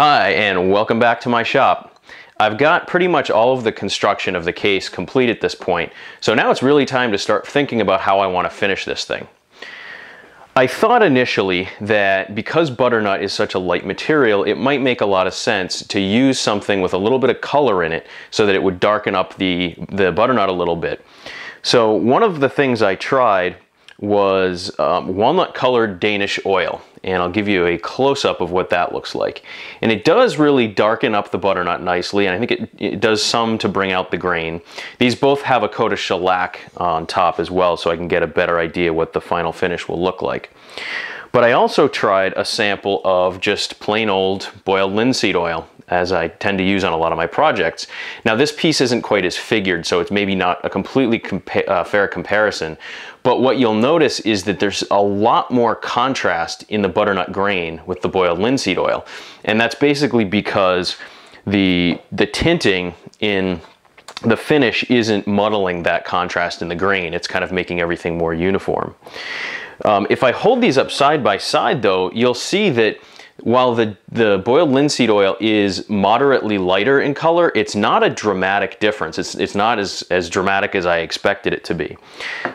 Hi, and welcome back to my shop. I've got pretty much all of the construction of the case complete at this point, so now it's really time to start thinking about how I want to finish this thing. I thought initially that because butternut is such a light material, it might make a lot of sense to use something with a little bit of color in it so that it would darken up the butternut a little bit. So one of the things I tried was walnut colored Danish oil, and I'll give you a close-up of what that looks like. And it does really darken up the butternut nicely, and I think it does some to bring out the grain. These both have a coat of shellac on top as well, so I can get a better idea what the final finish will look like. But I also tried a sample of just plain old boiled linseed oil, as I tend to use on a lot of my projects. Now this piece isn't quite as figured, so it's maybe not a completely fair comparison, but what you'll notice is that there's a lot more contrast in the butternut grain with the boiled linseed oil. And that's basically because the tinting in the finish isn't muddling that contrast in the grain. It's kind of making everything more uniform. If I hold these up side by side though, you'll see that while the boiled linseed oil is moderately lighter in color, it's not a dramatic difference. It's not as dramatic as I expected it to be.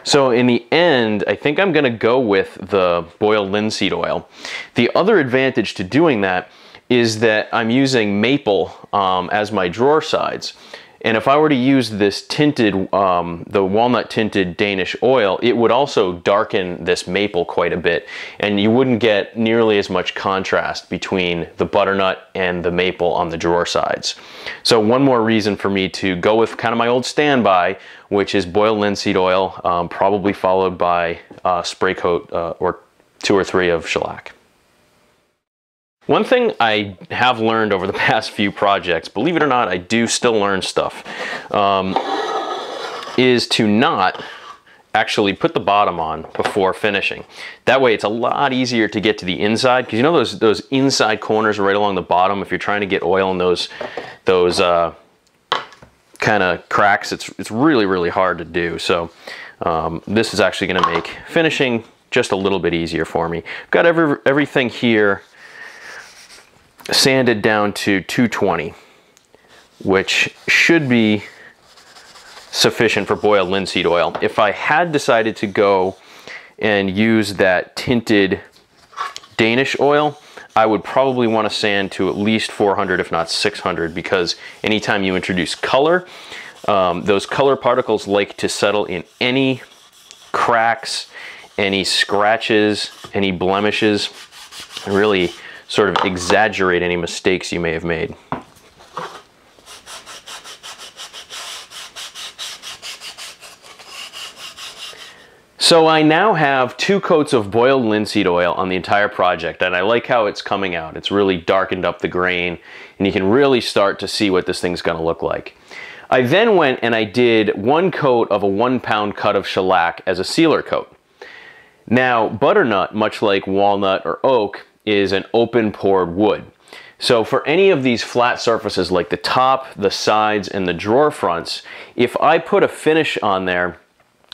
So in the end, I think I'm gonna go with the boiled linseed oil. The other advantage to doing that is that I'm using maple as my drawer sides. And if I were to use this tinted, the walnut tinted Danish oil, it would also darken this maple quite a bit. And you wouldn't get nearly as much contrast between the butternut and the maple on the drawer sides. So one more reason for me to go with kind of my old standby, which is boiled linseed oil, probably followed by a spray coat or 2 or 3 of shellac. One thing I have learned over the past few projects, believe it or not, I do still learn stuff, is to not actually put the bottom on before finishing. That way it's a lot easier to get to the inside, because you know those inside corners right along the bottom, if you're trying to get oil in those kind of cracks, it's really hard to do. So this is actually going to make finishing just a little bit easier for me. I've got everything here sanded down to 220, which should be sufficient for boiled linseed oil. If I had decided to go and use that tinted Danish oil, I would probably want to sand to at least 400, if not 600, because anytime you introduce color, those color particles like to settle in any cracks, any scratches, any blemishes, really sort of exaggerate any mistakes you may have made. So I now have 2 coats of boiled linseed oil on the entire project, and I like how it's coming out. It's really darkened up the grain, and you can really start to see what this thing's gonna look like. I then went and I did 1 coat of a 1-pound cut of shellac as a sealer coat. Now, butternut, much like walnut or oak, is an open pored wood. So for any of these flat surfaces like the top, the sides, and the drawer fronts, if I put a finish on there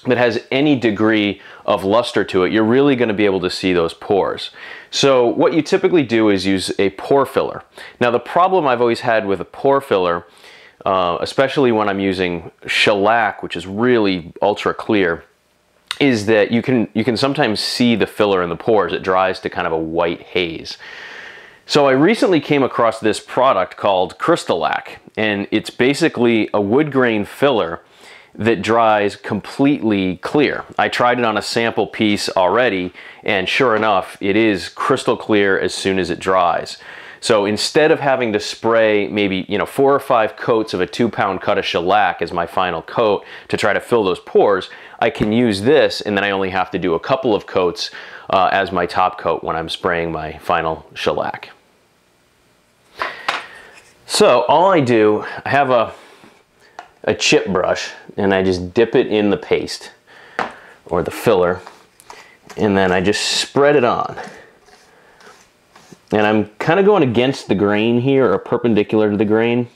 that has any degree of luster to it, you're really going to be able to see those pores. So what you typically do is use a pore filler. Now the problem I've always had with a pore filler, especially when I'm using shellac, which is really ultra clear, is that you can sometimes see the filler in the pores. It dries to kind of a white haze. So I recently came across this product called Crystal-Lac, and it's basically a wood grain filler that dries completely clear. I tried it on a sample piece already, and sure enough, it is crystal clear as soon as it dries. So instead of having to spray maybe 4 or 5 coats of a 2-pound cut of shellac as my final coat to try to fill those pores, I can use this, and then I only have to do a couple of coats as my top coat when I'm spraying my final shellac. So all I do, I have a chip brush, and I just dip it in the paste or the filler, and then I just spread it on. And I'm kind of going against the grain here, or perpendicular to the grain,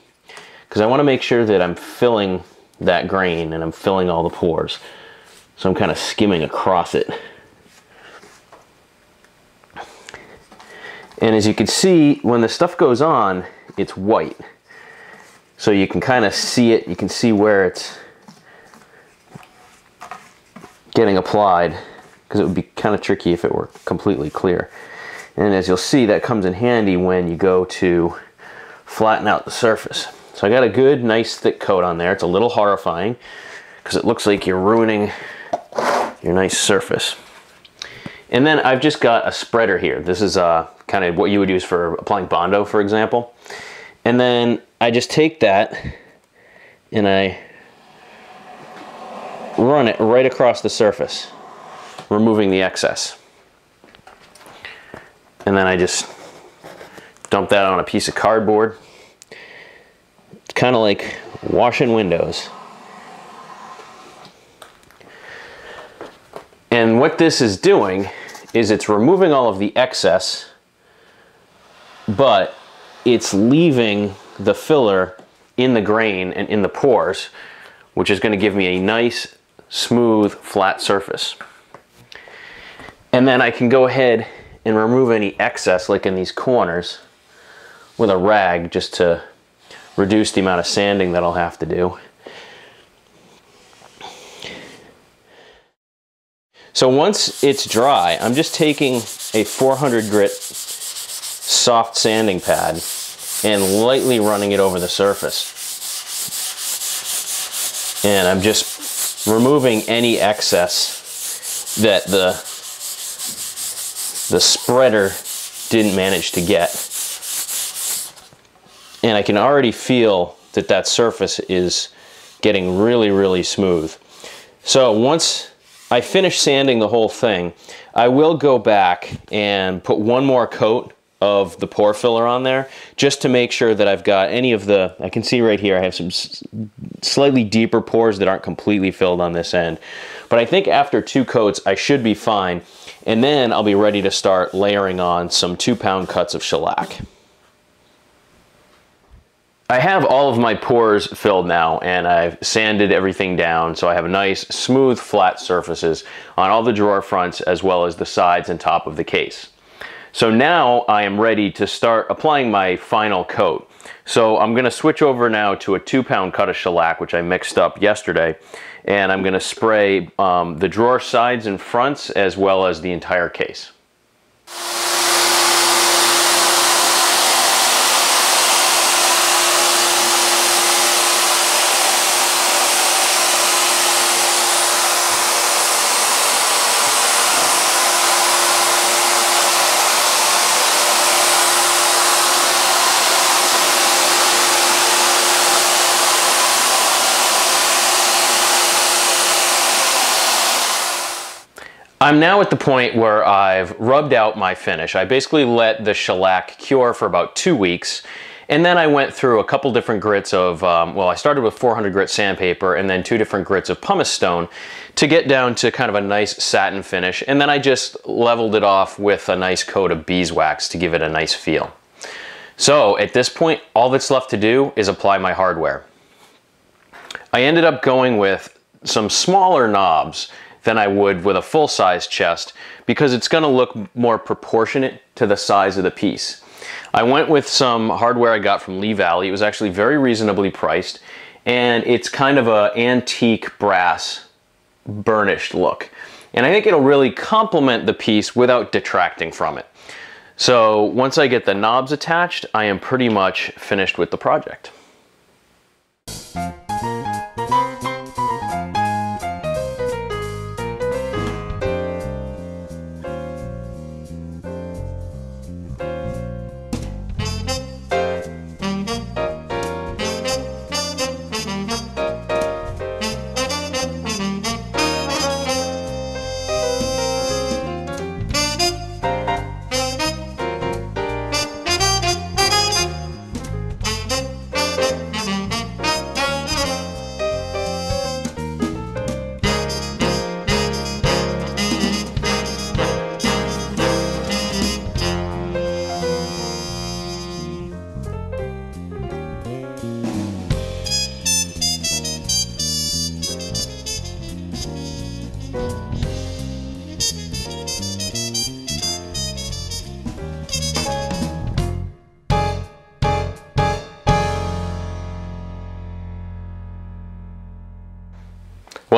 because I want to make sure that I'm filling that grain and I'm filling all the pores. So I'm kind of skimming across it. And as you can see, when the stuff goes on, it's white. So you can kind of see it, you can see where it's getting applied, because it would be kind of tricky if it were completely clear. And as you'll see, that comes in handy when you go to flatten out the surface. So I got a good, nice, thick coat on there. It's a little horrifying, because it looks like you're ruining your nice surface. And then I've just got a spreader here. This is kind of what you would use for applying Bondo, for example. And then I just take that and I run it right across the surface, removing the excess. And then I just dump that on a piece of cardboard. It's kind of like washing windows. And what this is doing is it's removing all of the excess, but it's leaving the filler in the grain and in the pores, which is going to give me a nice, smooth, flat surface. And then I can go ahead and remove any excess, like in these corners, with a rag, just to reduce the amount of sanding that I'll have to do. So once it's dry, I'm just taking a 400 grit soft sanding pad and lightly running it over the surface. And I'm just removing any excess that the spreader didn't manage to get. And I can already feel that that surface is getting really, really smooth. So once I finish sanding the whole thing, I will go back and put one more coat of the pore filler on there, just to make sure that I've got any of the, I can see right here I have some slightly deeper pores that aren't completely filled on this end. But I think after 2 coats I should be fine, and then I'll be ready to start layering on some 2-pound cuts of shellac. I have all of my pores filled now, and I've sanded everything down, so I have nice, smooth, flat surfaces on all the drawer fronts as well as the sides and top of the case. So now I am ready to start applying my final coat. So I'm going to switch over now to a 2-pound cut of shellac, which I mixed up yesterday, and I'm going to spray the drawer sides and fronts as well as the entire case. I'm now at the point where I've rubbed out my finish. I basically let the shellac cure for about 2 weeks, and then I went through a couple different grits of, well, I started with 400 grit sandpaper and then 2 different grits of pumice stone to get down to kind of a nice satin finish, and then I just leveled it off with a nice coat of beeswax to give it a nice feel. So at this point, all that's left to do is apply my hardware. I ended up going with some smaller knobs than I would with a full-size chest, because it's going to look more proportionate to the size of the piece. I went with some hardware I got from Lee Valley. It was actually very reasonably priced, and it's kind of an antique brass burnished look. And I think it'll really complement the piece without detracting from it. So once I get the knobs attached, I am pretty much finished with the project.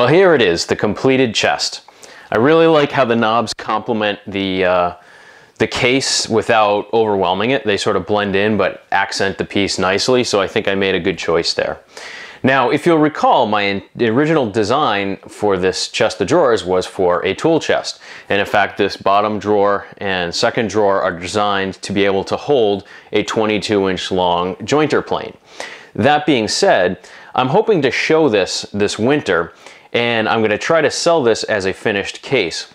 Well, here it is, the completed chest. I really like how the knobs complement the case without overwhelming it. They sort of blend in but accent the piece nicely, so I think I made a good choice there. Now, if you'll recall, my original design for this chest of drawers was for a tool chest. And in fact, this bottom drawer and second drawer are designed to be able to hold a 22-inch long jointer plane. That being said, I'm hoping to show this winter, and I'm going to try to sell this as a finished case.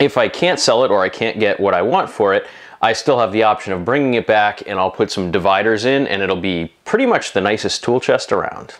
If I can't sell it or I can't get what I want for it, I still have the option of bringing it back and I'll put some dividers in and it'll be pretty much the nicest tool chest around.